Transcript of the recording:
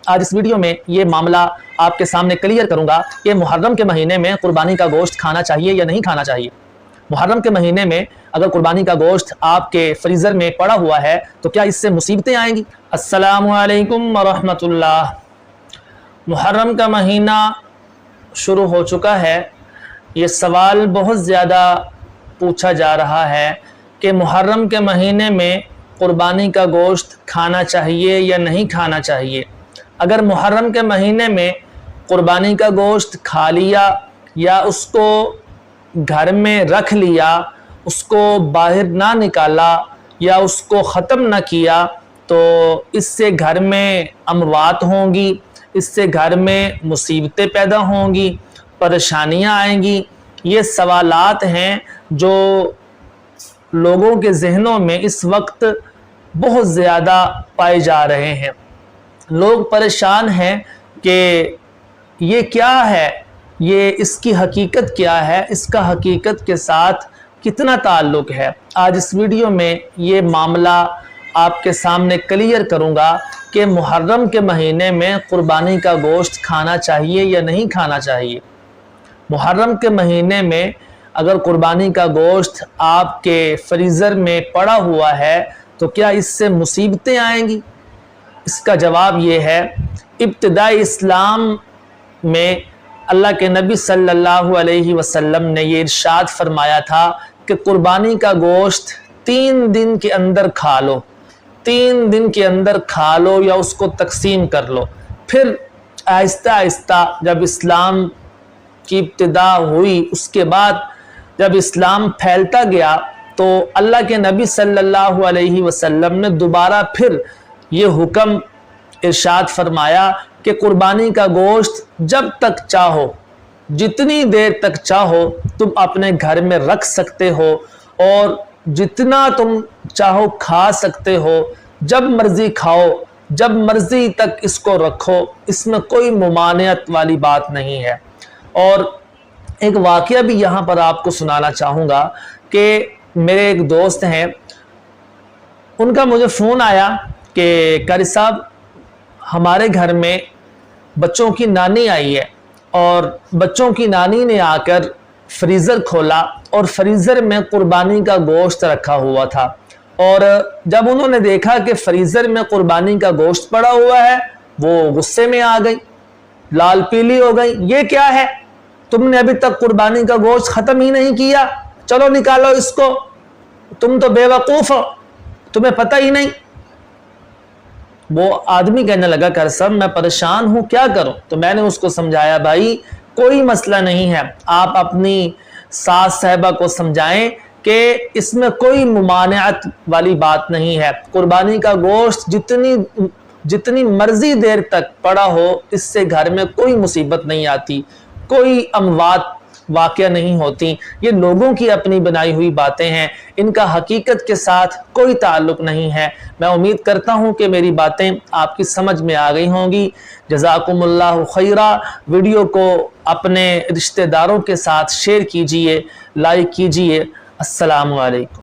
आज इस वीडियो में ये मामला आपके सामने क्लियर करूंगा कि मुहर्रम के महीने में कुर्बानी का गोश्त खाना चाहिए या नहीं खाना चाहिए। मुहर्रम के महीने में अगर कुर्बानी का गोश्त आपके फ्रीज़र में पड़ा हुआ है तो क्या इससे मुसीबतें आएंगी? अस्सलामु अलैकुम वरहमतुल्लाह। मुहर्रम का महीना शुरू हो चुका है। ये सवाल बहुत ज़्यादा पूछा जा रहा है कि मुहर्रम के महीने में कुर्बानी का गोश्त खाना चाहिए या नहीं खाना चाहिए। अगर मुहर्रम के महीने में कुर्बानी का गोश्त खा लिया या उसको घर में रख लिया, उसको बाहर ना निकाला या उसको ख़त्म ना किया तो इससे घर में अमवात होंगी, इससे घर में मुसीबतें पैदा होंगी, परेशानियां आएंगी। ये सवालात हैं जो लोगों के ज़हनों में इस वक्त बहुत ज़्यादा पाए जा रहे हैं। लोग परेशान हैं कि ये क्या है, ये इसकी हकीकत क्या है, इसका हकीकत के साथ कितना ताल्लुक़ है। आज इस वीडियो में ये मामला आपके सामने क्लियर करूँगा कि मुहर्रम के महीने में कुर्बानी का गोश्त खाना चाहिए या नहीं खाना चाहिए। मुहर्रम के महीने में अगर कुर्बानी का गोश्त आपके फ्रीज़र में पड़ा हुआ है तो क्या इससे मुसीबतें आएंगी? इसका जवाब ये है, इब्तिदाई इस्लाम में अल्लाह के नबी सल्लल्लाहु अलैहि वसल्लम ने ये इरशाद फरमाया था कि कुर्बानी का गोश्त 3 दिन के अंदर खा लो, 3 दिन के अंदर खा लो या उसको तकसीम कर लो। फिर आहिस्ता आहिस्ता जब इस्लाम की इब्तिदा हुई, उसके बाद जब इस्लाम फैलता गया तो अल्लाह के नबी सल्लल्लाहु अलैहि वसल्लम ने दोबारा फिर ये हुक्म इरशाद फरमाया कि कुर्बानी का गोश्त जब तक चाहो, जितनी देर तक चाहो तुम अपने घर में रख सकते हो और जितना तुम चाहो खा सकते हो। जब मर्ज़ी खाओ, जब मर्ज़ी तक इसको रखो, इसमें कोई मुमानियत वाली बात नहीं है। और एक वाक़या भी यहाँ पर आपको सुनाना चाहूँगा कि मेरे एक दोस्त हैं, उनका मुझे फ़ोन आया कि कारी साहब हमारे घर में बच्चों की नानी आई है और बच्चों की नानी ने आकर फ्रीज़र खोला और फ्रीज़र में कुर्बानी का गोश्त रखा हुआ था। और जब उन्होंने देखा कि फ्रीज़र में कुर्बानी का गोश्त पड़ा हुआ है, वो गुस्से में आ गई, लाल पीली हो गई। ये क्या है, तुमने अभी तक कुर्बानी का गोश्त ख़त्म ही नहीं किया, चलो निकालो इसको, तुम तो बेवकूफ़ हो, तुम्हें पता ही नहीं। वो आदमी कहने लगा कर सब मैं परेशान हूँ, क्या करूँ? तो मैंने उसको समझाया, भाई कोई मसला नहीं है, आप अपनी सास साहिबा को समझाएं कि इसमें कोई मुमानियत वाली बात नहीं है। कुर्बानी का गोश्त जितनी मर्जी देर तक पड़ा हो, इससे घर में कोई मुसीबत नहीं आती, कोई अमवात वाक़या नहीं होती। ये लोगों की अपनी बनाई हुई बातें हैं, इनका हकीकत के साथ कोई ताल्लुक़ नहीं है। मैं उम्मीद करता हूँ कि मेरी बातें आपकी समझ में आ गई होंगी। जज़ाकुमुल्लाहु खैरा। वीडियो को अपने रिश्तेदारों के साथ शेयर कीजिए, लाइक कीजिए। अस्सलामु अलैकुम।